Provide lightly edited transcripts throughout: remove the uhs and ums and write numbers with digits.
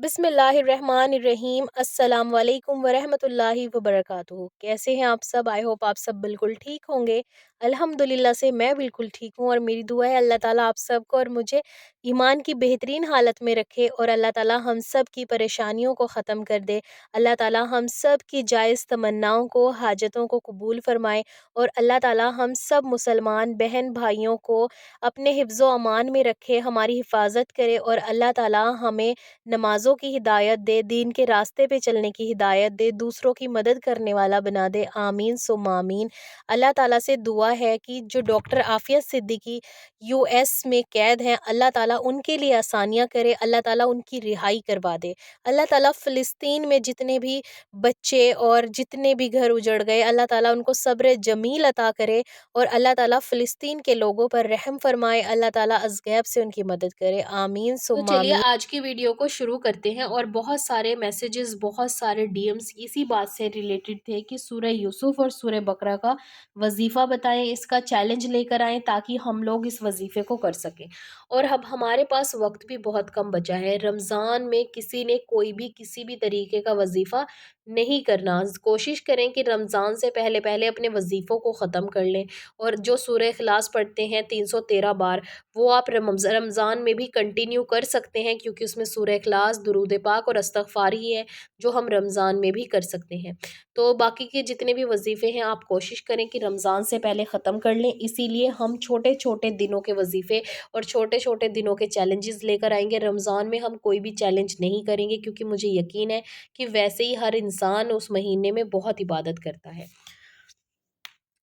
बिस्मिल्लाहिर्रहमानिर्रहीम। अस्सलाम वालेकुम वरहमतुल्लाहि वबरकातुहू। कैसे हैं आप सब? आई होप आप सब बिल्कुल ठीक होंगे। अल्हम्दुलिल्लाह से मैं बिल्कुल ठीक हूँ और मेरी दुआ है अल्लाह ताला आप सबको और मुझे ईमान की बेहतरीन हालत में रखे और अल्लाह ताला हम सब की परेशानियों को ख़त्म कर दे। अल्लाह ताला हम सब की जायज़ तमन्नाओं को, हाजतों को कबूल फ़रमाए और अल्लाह ताला हम सब मुसलमान बहन भाइयों को अपने हिफ्ज़ व अमान में रखे, हमारी हिफाजत करे और अल्लाह ताला हमें नमाज़ों की हिदायत दे, दीन के रास्ते पे चलने की हिदायत दे, दूसरों की मदद करने वाला बना दे। आमीन सुम्मा आमीन। अल्लाह ताला से दुआ है कि जो डॉक्टर आफ़िया सिद्दीकी यूएस में कैद हैं, अल्लाह ताला उनके लिए आसानियाँ करे, अल्लाह ताला उनकी रिहाई करवा दे। अल्लाह ताला फ़िलिस्तीन में जितने भी बच्चे और जितने भी घर उजड़ गए, अल्लाह ताला उनको सब्र जमील अता करे और अल्लाह ताला फ़िलिस्तीन के लोगों पर रहम फरमाए। अल्लाह ताला अज़गैब से उनकी मदद करे। आमीन तो सुम्मा चलिए आमीन। आज की वीडियो को शुरू करते हैं। और बहुत सारे मैसेजेस, बहुत सारे डीएम्स इसी बात से रिलेटेड थे कि सूरह यूसुफ और सूरह बकरा का वजीफ़ा बताएं, इसका चैलेंज लेकर आएं ताकि हम लोग इस वजीफ़े को कर सकें। और अब हमारे पास वक्त भी बहुत कम बचा है। रमज़ान में किसी ने कोई भी किसी भी तरीके का वजीफ़ा नहीं करना। कोशिश करें कि रमज़ान से पहले पहले अपने वजीफ़ों को ख़त्म कर लें। और जो सूरह इखलास पढ़ते हैं 313 बार, वो आप रमज़ान में भी कंटिन्यू कर सकते हैं, क्योंकि उसमें सूरह इखलास, दुरूद पाक और इस्तग़फ़ार ही है जो हम रमज़ान में भी कर सकते हैं। तो बाकी के जितने भी वजीफ़े हैं आप कोशिश करें कि रमज़ान से पहले ख़त्म कर लें। इसीलिए हम छोटे छोटे दिनों के वजीफ़े और छोटे छोटे दिनों के चैलेंजेस लेकर आएंगे। रमज़ान में हम कोई भी चैलेंज नहीं करेंगे, क्योंकि मुझे यकीन है कि वैसे ही हर इंसान उस महीने में बहुत इबादत करता है।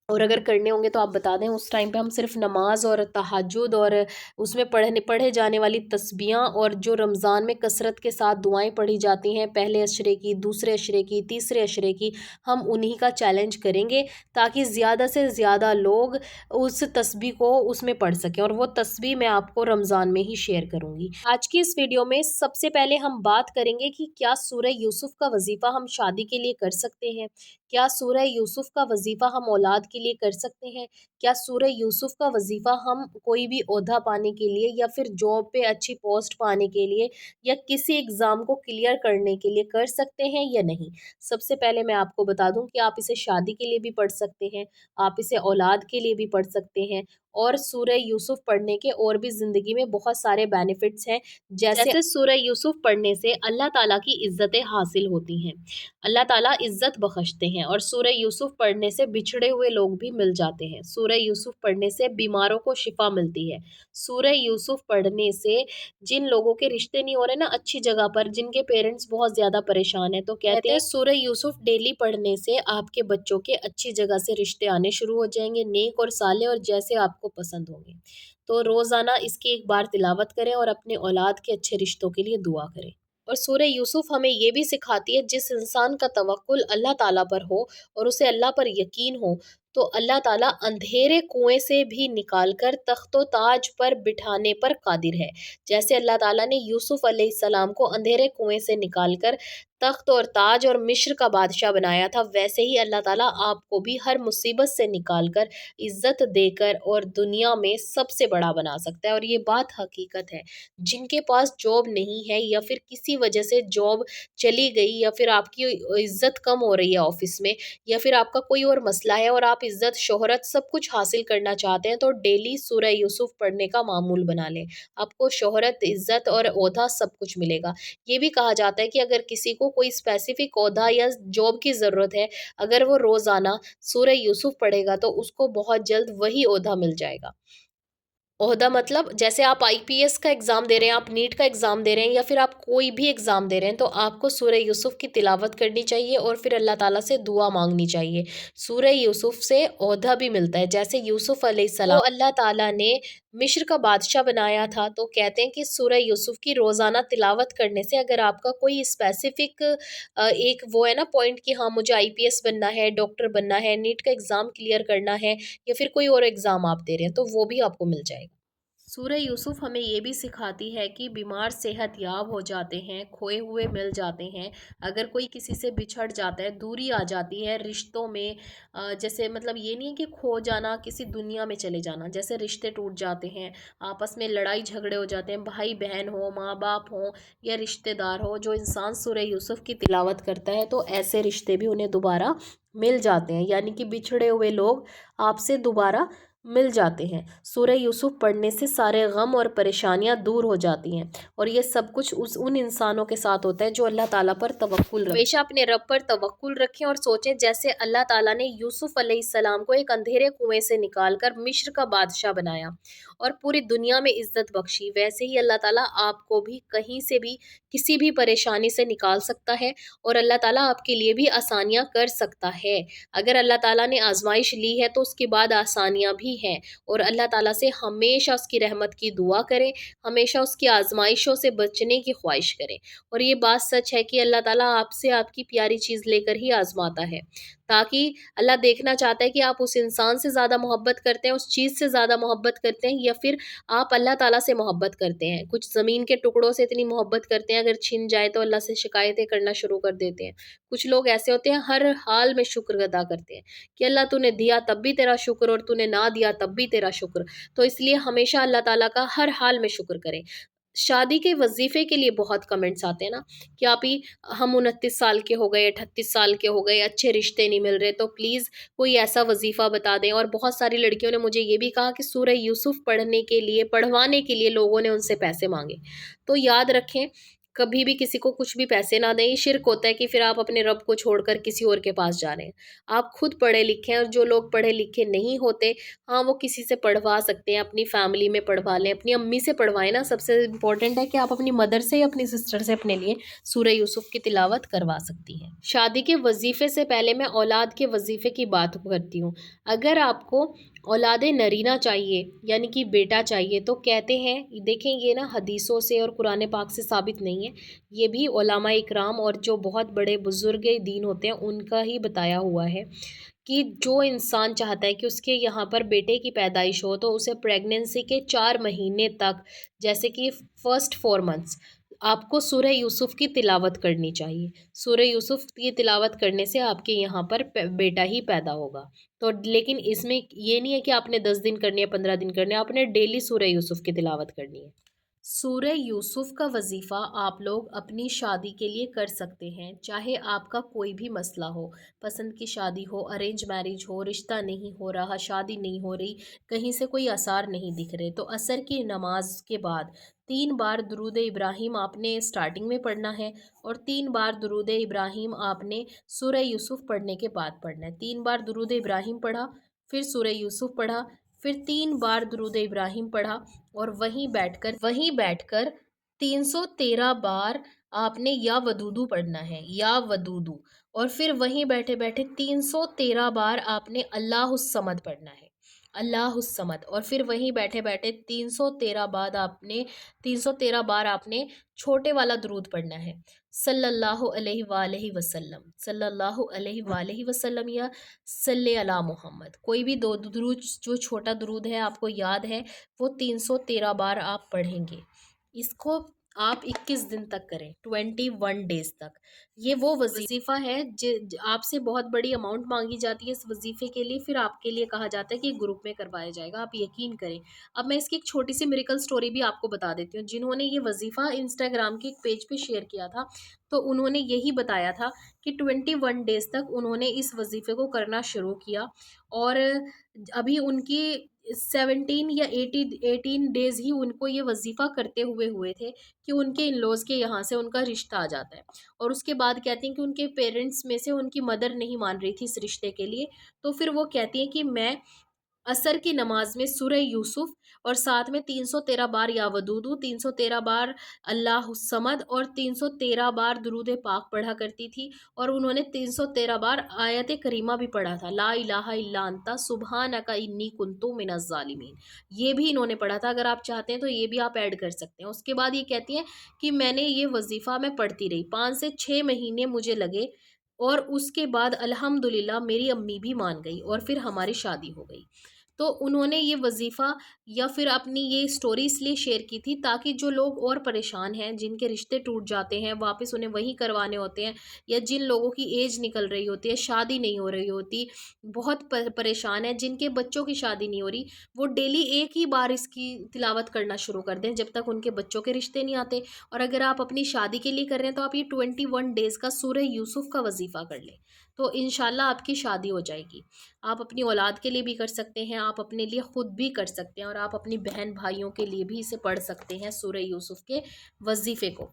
और अगर करने होंगे तो आप बता दें। उस टाइम पे हम सिर्फ नमाज और तहज्जुद और उसमें पढ़े जाने वाली तस्बीहां और जो रमज़ान में कसरत के साथ दुआएं पढ़ी जाती हैं, पहले अशरे की, दूसरे अशरे की, तीसरे अशरे की, हम उन्हीं का चैलेंज करेंगे ताकि ज़्यादा से ज़्यादा लोग उस तस्बीह को उसमें पढ़ सकें। और वो तस्बीह मैं आपको रमज़ान में ही शेयर करूँगी। आज की इस वीडियो में सबसे पहले हम बात करेंगे कि क्या सूरह यूसुफ का वजीफ़ा हम शादी के लिए कर सकते हैं। क्या सूरह यूसुफ का वजीफ़ा हम औलाद के लिए कर सकते हैं? क्या सूरह यूसुफ का वजीफ़ा हम कोई भी ओहदा पाने के लिए या फिर जॉब पे अच्छी पोस्ट पाने के लिए या किसी एग्ज़ाम को क्लियर करने के लिए कर सकते हैं या नहीं? सबसे पहले मैं आपको बता दूँ कि आप इसे शादी के लिए भी पढ़ सकते हैं, आप इसे औलाद के लिए भी पढ़ सकते हैं। और सूरह यूसुफ पढ़ने के और भी ज़िंदगी में बहुत सारे बेनिफिट्स हैं। जैसे सूरह यूसुफ पढ़ने से अल्लाह ताला की इज़्ज़तें हासिल होती हैं। अल्लाह ताला इज़्ज़त बख्शते हैं। और सूरह यूसुफ पढ़ने से बिछड़े हुए लोग भी मिल जाते हैं। सूरह यूसुफ पढ़ने से बीमारों को शिफा मिलती है। सूरह यूसुफ पढ़ने से जिन लोगों के रिश्ते नहीं हो रहे ना अच्छी जगह पर, जिनके पेरेंट्स बहुत ज़्यादा परेशान हैं, तो कहते हैं सूरह यूसुफ डेली पढ़ने से आपके बच्चों के अच्छी जगह से रिश्ते आने शुरू हो जाएंगे, नेक और साले और जैसे आपको पसंद होंगे। तो रोज़ाना इसकी एक बार तिलावत करें और अपने औलाद के अच्छे रिश्तों के लिए दुआ करें। और सूरह यूसुफ हमें ये भी सिखाती है, जिस इंसान का तवक्कुल अल्लाह ताला पर हो और उसे अल्लाह पर यकीन हो, तो अल्लाह ताला अंधेरे कुएं से भी निकाल कर तख्तो ताज पर बिठाने पर कादिर है। जैसे अल्लाह ताला ने यूसुफ अलैहिस्सलाम को अंधेरे कुएं से निकाल कर तख्त और ताज और मिस्र का बादशाह बनाया था, वैसे ही अल्लाह ताला आपको भी हर मुसीबत से निकाल कर इज्जत देकर और दुनिया में सबसे बड़ा बना सकता है। और ये बात हकीकत है। जिनके पास जॉब नहीं है या फिर किसी वजह से जॉब चली गई या फिर आपकी इज्जत कम हो रही है ऑफिस में, या फिर आपका कोई और मसला है और आप इज्जत शोहरत सब कुछ हासिल करना चाहते हैं, तो डेली सूरह यूसुफ पढ़ने का मामूल बना लें। आपको शोहरत, इज्जत और ओहदा सब कुछ मिलेगा। ये भी कहा जाता है कि अगर किसी को कोई स्पेसिफिक ओहदा या जॉब की ज़रूरत है, अगर वो रोज़ाना सूरह यूसुफ पढ़ेगा तो उसको बहुत जल्द वही ओहदा मिल जाएगा। ओहदा मतलब जैसे आप आईपीएस का एग्ज़ाम दे रहे हैं, आप नीट का एग्ज़ाम दे रहे हैं या फिर आप कोई भी एग्ज़ाम दे रहे हैं, तो आपको सूरह यूसुफ की तिलावत करनी चाहिए और फिर अल्लाह ताला से दुआ मांगनी चाहिए। सूरह यूसुफ से ओहदा भी मिलता है। जैसे यूसुफ अलैहिस्सलाम को अल्लाह ताला ने मिस्र का बादशाह बनाया था, तो कहते हैं कि सूरह यूसुफ की रोज़ाना तिलावत करने से अगर आपका कोई स्पेसिफिक एक वो है ना पॉइंट कि हाँ मुझे आईपीएस बनना है, डॉक्टर बनना है, नीट का एग्ज़ाम क्लियर करना है या फिर कोई और एग्ज़ाम आप दे रहे हैं, तो वो भी आपको मिल जाएगा। सूरह यूसुफ हमें ये भी सिखाती है कि बीमार सेहत याब हो जाते हैं, खोए हुए मिल जाते हैं। अगर कोई किसी से बिछड़ जाता है, दूरी आ जाती है रिश्तों में, जैसे मतलब ये नहीं है कि खो जाना, किसी दुनिया में चले जाना, जैसे रिश्ते टूट जाते हैं, आपस में लड़ाई झगड़े हो जाते हैं, भाई बहन हो, माँ बाप हो या रिश्तेदार हो, जो इंसान सूरह यूसुफ की तिलावत करता है तो ऐसे रिश्ते भी उन्हें दोबारा मिल जाते हैं, यानी कि बिछड़े हुए लोग आपसे दोबारा मिल जाते हैं। सूरह यूसुफ पढ़ने से सारे गम और परेशानियां दूर हो जाती हैं, और ये सब कुछ उस उन इंसानों के साथ होता है जो अल्लाह ताला पर तवक्कुल रखते हैं। हमेशा अपने रब पर तवक्कुल रखें और सोचें, जैसे अल्लाह ताला ने यूसुफ अलैहिस्सलाम को एक अंधेरे कुएं से निकालकर मिस्र का बादशाह बनाया और पूरी दुनिया में इज्जत बख्शी, वैसे ही अल्लाह ताला आपको भी कहीं से भी किसी भी परेशानी से निकाल सकता है, और अल्लाह ताला आपके लिए भी आसानियां कर सकता है। अगर अल्लाह ताला ने आजमाइश ली है तो उसके बाद आसानियां भी हैं, और अल्लाह ताला से हमेशा उसकी रहमत की दुआ करें, हमेशा उसकी आजमाइशों से बचने की ख्वाहिश करें। और ये बात सच है कि अल्लाह ताला आपसे आपकी प्यारी चीज़ लेकर ही आजमाता है, ताकि अल्लाह देखना चाहता है कि आप उस इंसान से ज़्यादा मोहब्बत करते हैं, उस चीज़ से ज़्यादा मोहब्बत करते हैं, या फिर आप अल्लाह ताला से मोहब्बत करते हैं। कुछ ज़मीन के टुकड़ों से इतनी मोहब्बत करते हैं, अगर छिन जाए तो अल्लाह से शिकायतें करना शुरू कर देते हैं। कुछ लोग ऐसे होते हैं, हर हाल में शुक्र अदा करते हैं कि अल्लाह तूने दिया तब भी तेरा शुक्र, और तूने ना दिया तब भी तेरा शुक्र। तो इसलिए हमेशा अल्लाह ताला का हर हाल में शुक्र करें। शादी के वजीफे के लिए बहुत कमेंट्स आते हैं ना, कि आप ही, हम 29 साल के हो गए, 38 साल के हो गए, अच्छे रिश्ते नहीं मिल रहे, तो प्लीज़ कोई ऐसा वजीफ़ा बता दें। और बहुत सारी लड़कियों ने मुझे ये भी कहा कि सूरह यूसुफ पढ़ने के लिए, पढ़वाने के लिए लोगों ने उनसे पैसे मांगे। तो याद रखें, कभी भी किसी को कुछ भी पैसे ना दें, ये शिर्क होता है कि फिर आप अपने रब को छोड़कर किसी और के पास जा रहे हैं। आप खुद पढ़े लिखे हैं, और जो लोग पढ़े लिखे नहीं होते, हाँ, वो किसी से पढ़वा सकते हैं, अपनी फैमिली में पढ़वा लें, अपनी अम्मी से पढ़वाएँ ना, सबसे इम्पोर्टेंट है कि आप अपनी मदर से या अपनी सिस्टर से अपने लिए सूरह यूसुफ की तिलावत करवा सकती हैं। शादी के वजीफ़े से पहले मैं औलाद के वजीफ़े की बात करती हूँ। अगर आपको औलाद नरीना चाहिए, यानी कि बेटा चाहिए, तो कहते हैं, देखें ये ना हदीसों से और कुरान पाक से साबित नहीं है, ये भी उलमा इकराम और जो बहुत बड़े बुजुर्ग दीन होते हैं उनका ही बताया हुआ है, कि जो इंसान चाहता है कि उसके यहाँ पर बेटे की पैदाइश हो, तो उसे प्रेगनेंसी के 4 महीने तक, जैसे कि फर्स्ट 4 मंथ्स, आपको सूरह यूसुफ की तिलावत करनी चाहिए। सूरह यूसुफ की तिलावत करने से आपके यहाँ पर बेटा ही पैदा होगा। तो लेकिन इसमें ये नहीं है कि आपने 10 दिन करनी है, 15 दिन करनी है, आपने डेली सूरह यूसुफ की तिलावत करनी है। सूरह यूसुफ का वजीफ़ा आप लोग अपनी शादी के लिए कर सकते हैं, चाहे आपका कोई भी मसला हो, पसंद की शादी हो, अरेंज मैरिज हो, रिश्ता नहीं हो रहा, शादी नहीं हो रही, कहीं से कोई आसार नहीं दिख रहे, तो असर की नमाज के बाद 3 बार दुरूद इब्राहिम आपने स्टार्टिंग में पढ़ना है, और 3 बार दुरूद इब्राहिम आपने सूरह यूसुफ पढ़ने के बाद पढ़ना है। 3 बार दुरूद इब्राहिम पढ़ा, फिर सूरह यूसुफ पढ़ा, फिर 3 बार दुरूद इब्राहिम पढ़ा, और वहीं बैठकर 313 बार आपने या वदूदू पढ़ना है, या वदूदू, और फिर वहीं बैठे बैठे 313 बार आपने अल्लाहुस समद पढ़ना है, अल्लाहुस समद, और फिर वहीं बैठे बैठे 313 बार आपने छोटे वाला दुरूद पढ़ना है, सल्लल्लाहु अलैहि वसल्लम, सल्लल्लाहु अलैहि वसल्लम, या सल्ले अला मोहम्मद, कोई भी दो दुरूद, जो छोटा दुरूद है आपको याद है, वो 313 बार आप पढ़ेंगे। इसको आप 21 दिन तक करें, 21 डेज तक। ये वो वजीफ़ा है, आपसे बहुत बड़ी अमाउंट मांगी जाती है इस वजीफ़े के लिए, फिर आपके लिए कहा जाता है कि ग्रुप में करवाया जाएगा, आप यकीन करें। अब मैं इसकी एक छोटी सी मिरेकल स्टोरी भी आपको बता देती हूँ। जिन्होंने ये वजीफ़ा इंस्टाग्राम के एक पेज पे शेयर किया था, तो उन्होंने यही बताया था कि 21 डेज तक उन्होंने इस वजीफ़े को करना शुरू किया, और अभी उनकी 17 या 18 डेज़ ही उनको ये वजीफ़ा करते हुए हुए थे, कि उनके इन लॉज के यहाँ से उनका रिश्ता आ जाता है। और उसके बाद कहती हैं कि उनके पेरेंट्स में से उनकी मदर नहीं मान रही थी इस रिश्ते के लिए, तो फिर वो कहती हैं कि मैं असर की नमाज में सूरह यूसुफ, और साथ में 313 बार या वदूदू, 313 बार अल्लाह समद, और 313 बार दुरूद पाक पढ़ा करती थी। और उन्होंने 313 बार आयत करीमा भी पढ़ा था, ला इलाहा इल्ला अंता सुबहानका इन्नी कुन्तु मिनज़ ज़ालिमीन। ये भी इन्होंने पढ़ा था, अगर आप चाहते हैं तो ये भी आप ऐड कर सकते हैं। उसके बाद ये कहती हैं कि मैंने ये वजीफ़ा मैं पढ़ती रही, 5 से 6 महीने मुझे लगे, और उसके बाद अल्हम्दुलिल्लाह मेरी अम्मी भी मान गई, और फिर हमारी शादी हो गई। تو انہوں نے یہ وظیفہ یا پھر اپنی یہ اسٹوری اس لیے شیئر کی تھی تاکہ جو لوگ اور پریشان ہیں، جن کے رشتے ٹوٹ جاتے ہیں، واپس انہیں وہی کروانے ہوتے ہیں، یا جن لوگوں کی ایج نکل رہی ہوتی ہے، شادی نہیں ہو رہی ہوتی، بہت پریشان ہیں، جن کے بچوں کی شادی نہیں ہو رہی، وہ ڈیلی ایک ہی بار اس کی تلاوت کرنا شروع کر دیں جب تک ان کے بچوں کے رشتے نہیں آتے۔ اور اگر آپ اپنی شادی کے لیے کر رہے ہیں تو آپ یہ 21 ڈیز کا سورہ یوسف کا وظیفہ کر لیں، تو انشاءاللہ آپ کی شادی ہو جائے گی۔ آپ اپنی اولاد کے لیے بھی کر سکتے ہیں، آپ اپنے لیے خود بھی کر سکتے ہیں، اور آپ اپنی بہن بھائیوں کے لیے بھی اسے پڑھ سکتے ہیں سورہ یوسف کے وظیفے کو۔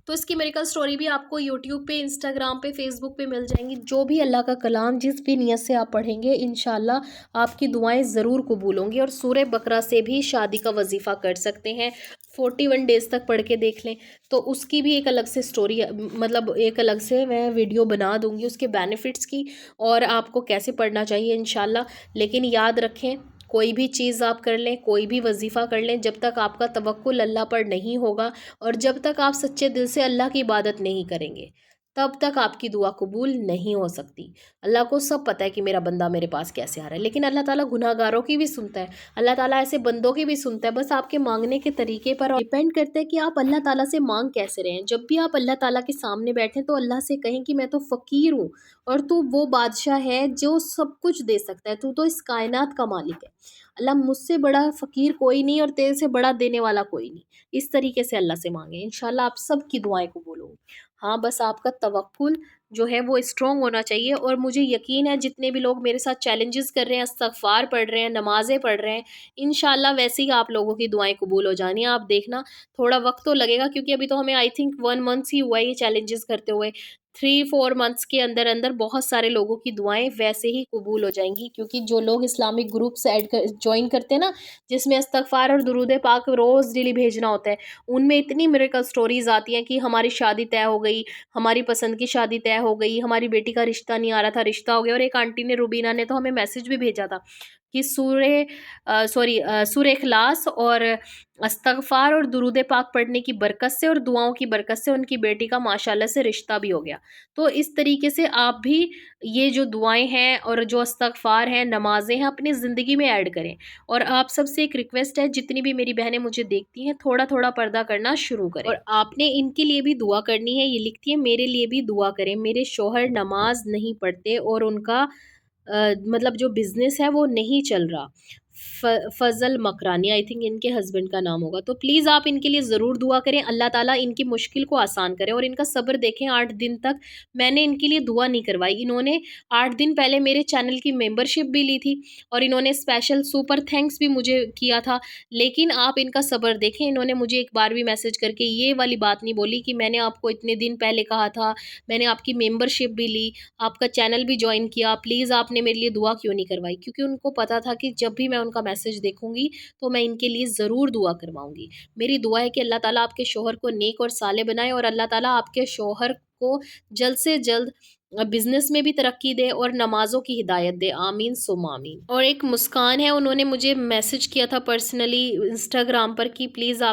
تو اس کی میریکل سٹوری بھی آپ کو یوٹیوب پہ، انسٹاگرام پہ، فیس بک پہ مل جائیں گی۔ جو بھی اللہ کا کلام جس بھی نیت سے آپ پڑھیں گے انشاءاللہ آپ کی دعائیں ضرور قبول ہوں گی۔ اور سورہ بقرہ سے بھی شادی کا وظیفہ کر سکتے ہیں، 41 ڈیز تک پڑھ کے دیکھ لیں، تو اس کی بھی ایک الگ سے سٹوری، مطلب ایک الگ سے میں ویڈیو بنا دوں گی اس کے بینیفٹس کی، اور آپ کو کیسے پڑھنا چاہیے انشاءاللہ۔ لیکن یاد رکھیں، کوئی بھی چیز آپ کر لیں، کوئی بھی وظیفہ کر لیں، جب تک آپ کا توکل اللہ پر نہیں ہوگا اور جب تک آپ سچے دل سے اللہ کی عبادت نہیں کریں گے، تب تک آپ کی دعا قبول نہیں ہو سکتی۔ اللہ کو سب پتہ ہے کہ میرا بندہ میرے پاس کیسے آ رہا ہے، لیکن اللہ تعالیٰ گناہ گاروں کی بھی سنتا ہے، اللہ تعالیٰ ایسے بندوں کی بھی سنتا ہے، بس آپ کے مانگنے کے طریقے پر ڈیپینڈ کرتا ہے کہ آپ اللہ تعالیٰ سے مانگ کیسے رہے ہیں۔ جب بھی آپ اللہ تعالیٰ کے سامنے بیٹھیں تو اللہ سے کہیں کہ میں تو فقیر ہوں، اور تو وہ بادشاہ ہے جو سب کچھ دے سکتا ہے، تو اس کائنات کا مالک ہے، اللہ مجھ سے بڑا فقیر کوئی نہیں اور تیرے سے بڑا دینے والا کوئی نہیں۔ اس طریقے سے اللہ سے مانگیں، انشاءاللہ آپ سب کی دعائیں قبول ہوں گی۔ ہاں بس آپ کا توکل جو ہے وہ اسٹرانگ ہونا چاہیے، اور مجھے یقین ہے جتنے بھی لوگ میرے ساتھ چیلنجز کر رہے ہیں، استغفار پڑھ رہے ہیں، نمازیں پڑھ رہے ہیں، انشاءاللہ ویسے ہی آپ لوگوں کی دعائیں قبول ہو جانی ہیں۔ آپ دیکھنا تھوڑا وقت تو لگے گا، کیونکہ ابھی تو ہمیں آئی تھنک 1 منتھ ہی ہوا ہے یہ چیلنجز کرتے ہوئے، 3-4 منتھس کے اندر اندر بہت سارے لوگوں کی دعائیں ویسے ہی قبول ہو جائیں گی، کیونکہ جو لوگ اسلامک گروپس جوائن کرتے ہیں نا، جس میں استغفار اور درود پاک روز ڈیلی بھیجنا ہوتا ہے، ان میں اتنی میریکل سٹوریز آتی ہیں کہ ہماری شادی طے ہو گئی، ہماری پسند کی شادی طے ہو گئی، ہماری بیٹی کا رشتہ نہیں آ رہا تھا، رشتہ ہو گیا۔ اور ایک آنٹی نے، روبینہ نے، تو ہمیں میسج بھی بھیجا تھا کہ سورہ اخلاص اور استغفار اور درود پاک پڑھنے کی برکت سے اور دعاؤں کی برکت سے ان کی بیٹی کا ماشاءاللہ سے رشتہ بھی ہو گیا۔ تو اس طریقے سے آپ بھی یہ جو دعائیں ہیں اور جو استغفار ہیں، نمازیں ہیں، اپنی زندگی میں ایڈ کریں۔ اور آپ سب سے ایک ریکویسٹ ہے، جتنی بھی میری بہنیں مجھے دیکھتی ہیں، تھوڑا تھوڑا پردہ کرنا شروع کریں، اور آپ نے ان کے لیے بھی دعا کرنی ہے۔ یہ لکھتی ہے میرے لیے بھی دعا کریں، میرے شوہر نماز نہیں پڑھتے اور ان کا مطلب جو بزنس ہے وہ نہیں چل رہا۔ فضل مکرانی، آئی تھنک ان کے ہسبینڈ کا نام ہوگا، تو پلیز آپ ان کے لیے ضرور دعا کریں، اللہ تعالیٰ ان کی مشکل کو آسان کرے۔ اور ان کا صبر دیکھیں، 8 دن تک میں نے ان کے لیے دعا نہیں کروائی، انہوں نے 8 دن پہلے میرے چینل کی ممبرشپ بھی لی تھی، اور انہوں نے اسپیشل سپر تھینکس بھی مجھے کیا تھا، لیکن آپ ان کا صبر دیکھیں، انہوں نے مجھے ایک بار بھی میسج کر کے یہ والی بات نہیں بولی کہ میں نے آپ کو اتنے دن پہلے کہا تھا، میں نے آپ کی ممبرشپ بھی لی، آپ کا چینل بھی جوائن کیا، پلیز آپ نے میرے لیے دعا کیوں نہیں کروائی؟ کیونکہ ان کو پتا تھا کہ جب بھی میں ان کا میسج دیکھوں گی تو میں ان کے لیے ضرور دعا کرواؤں گی۔ میری دعا ہے کہ اللہ تعالیٰ آپ کے شوہر کو نیک اور صالح بنائے، اور اللہ تعالیٰ آپ کے شوہر کو جلد سے جلد بزنس میں بھی ترقی دے اور نمازوں کی ہدایت دے، آمین ثم آمین۔ اور ایک مسکان ہے، انہوں نے مجھے میسج کیا تھا پرسنلی انسٹاگرام پر کہ پلیز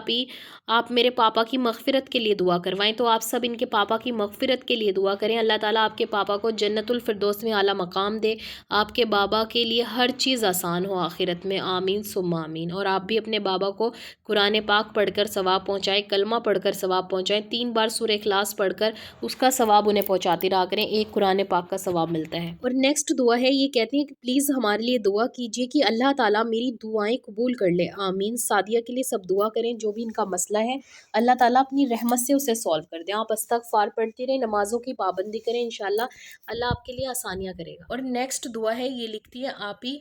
آپ میرے پاپا کی مغفرت کے لیے دعا کروائیں، تو آپ سب ان کے پاپا کی مغفرت کے لیے دعا کریں، اللہ تعالیٰ آپ کے پاپا کو جنت الفردوس میں اعلیٰ مقام دے، آپ کے بابا کے لیے ہر چیز آسان ہو آخرت میں، آمین ثم آمین۔ اور آپ بھی اپنے بابا کو قرآن پاک پڑھ کر ثواب پہنچائیں، کلمہ پڑھ کر ثواب پہنچائیں، 3 بار سورہ اخلاص پڑھ کر اس کا ثواب انہیں پہنچاتے رہا کریں، ایک قرآن پاک کا ثواب ملتا ہے۔ اور نیکسٹ دعا ہے، یہ کہتی ہیں کہ پلیز ہمارے لیے دعا کیجیے کہ اللہ تعالیٰ میری دعائیں قبول کر لے، آمین۔ سعدیہ کے لیے سب دعا کریں، جو بھی ان کا مسئلہ ہے اللہ تعالیٰ اپنی رحمت سے اسے سولو کر دیں۔ آپ استغفار پڑھتی رہیں، نمازوں کی پابندی کریں، انشاءاللہ اللہ آپ کے لیے آسانیاں کرے گا۔ اور نیکسٹ دعا ہے، یہ لکھتی ہے آپ ہی،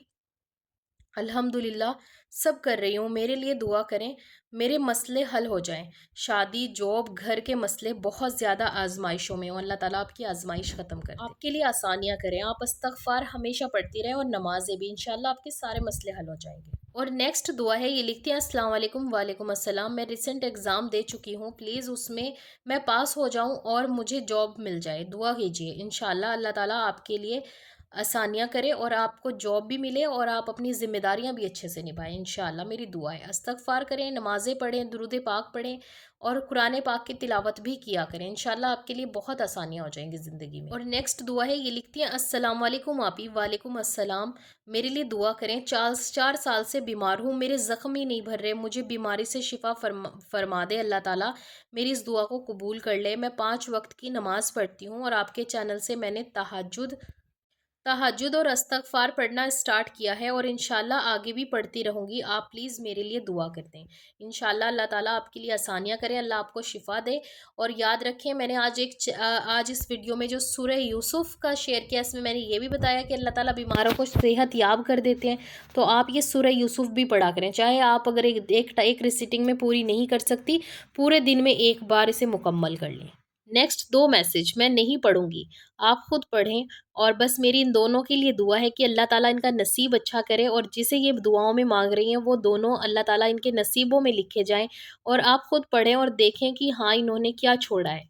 الحمدللہ سب کر رہی ہوں، میرے لیے دعا کریں، میرے مسئلے حل ہو جائیں، شادی، جاب، گھر کے مسئلے بہت زیادہ آزمائشوں میں ہوں، اللہ تعالیٰ آپ کی آزمائش ختم کر دے، آپ کے لیے آسانیاں کریں، آپ استغفار ہمیشہ پڑھتی رہیں اور نمازیں بھی، انشاءاللہ آپ کے سارے مسئلے حل ہو جائیں گے۔ اور نیکسٹ دعا ہے، یہ لکھتی ہیں السلام علیکم، وعلیکم السلام، میں ریسنٹ ایگزام دے چکی ہوں، پلیز اس میں میں پاس ہو جاؤں اور مجھے جاب مل جائے، دعا کیجیے، انشاءاللہ اللہ تعالیٰ آپ کے لیے آسانیاں کرے اور آپ کو جاب بھی ملے اور آپ اپنی ذمہ داریاں بھی اچھے سے نبھائیں انشاءاللہ، میری دعا ہے۔ استغفار کریں، نمازیں پڑھیں، درود پاک پڑھیں اور قرآن پاک کی تلاوت بھی کیا کریں، انشاءاللہ آپ کے لیے بہت آسانیاں ہو جائیں گی زندگی میں۔ اور نیکسٹ دعا ہے، یہ لکھتی ہیں السلام علیکم آپی، وعلیکم السلام، میرے لیے دعا کریں، 4 سال سے بیمار ہوں، میرے زخم ہی نہیں بھر رہے، مجھے بیماری سے شفا فرما دے اللہ تعالیٰ، میری اس دعا کو قبول کر لے۔ میں 5 وقت کی نماز پڑھتی ہوں اور آپ کے چینل سے میں نے تہجد اور استغفار پڑھنا اسٹارٹ کیا ہے اور انشاءاللہ آگے بھی پڑھتی رہوں گی، آپ پلیز میرے لیے دعا کر دیں۔ انشاءاللہ اللہ تعالیٰ آپ کے لیے آسانیاں کریں، اللہ آپ کو شفا دے۔ اور یاد رکھیں، میں نے آج اس ویڈیو میں جو سورہ یوسف کا شیئر کیا، اس میں نے یہ بھی بتایا کہ اللہ تعالیٰ بیماروں کو صحت یاب کر دیتے ہیں، تو آپ یہ سورہ یوسف بھی پڑھا کریں، چاہے آپ اگر ایک ریسیٹنگ میں پوری نہیں کر سکتی، پورے دن میں ایک بار اسے مکمل کر لیں۔ نیکسٹ 2 میسج میں نہیں پڑھوں گی، آپ خود پڑھیں، اور بس میری ان دونوں کے لیے دعا ہے کہ اللہ تعالیٰ ان کا نصیب اچھا کرے، اور جسے یہ دعاؤں میں مانگ رہی ہیں وہ دونوں اللہ تعالیٰ ان کے نصیبوں میں لکھے جائیں، اور آپ خود پڑھیں اور دیکھیں کہ ہاں انہوں نے کیا چھوڑا ہے۔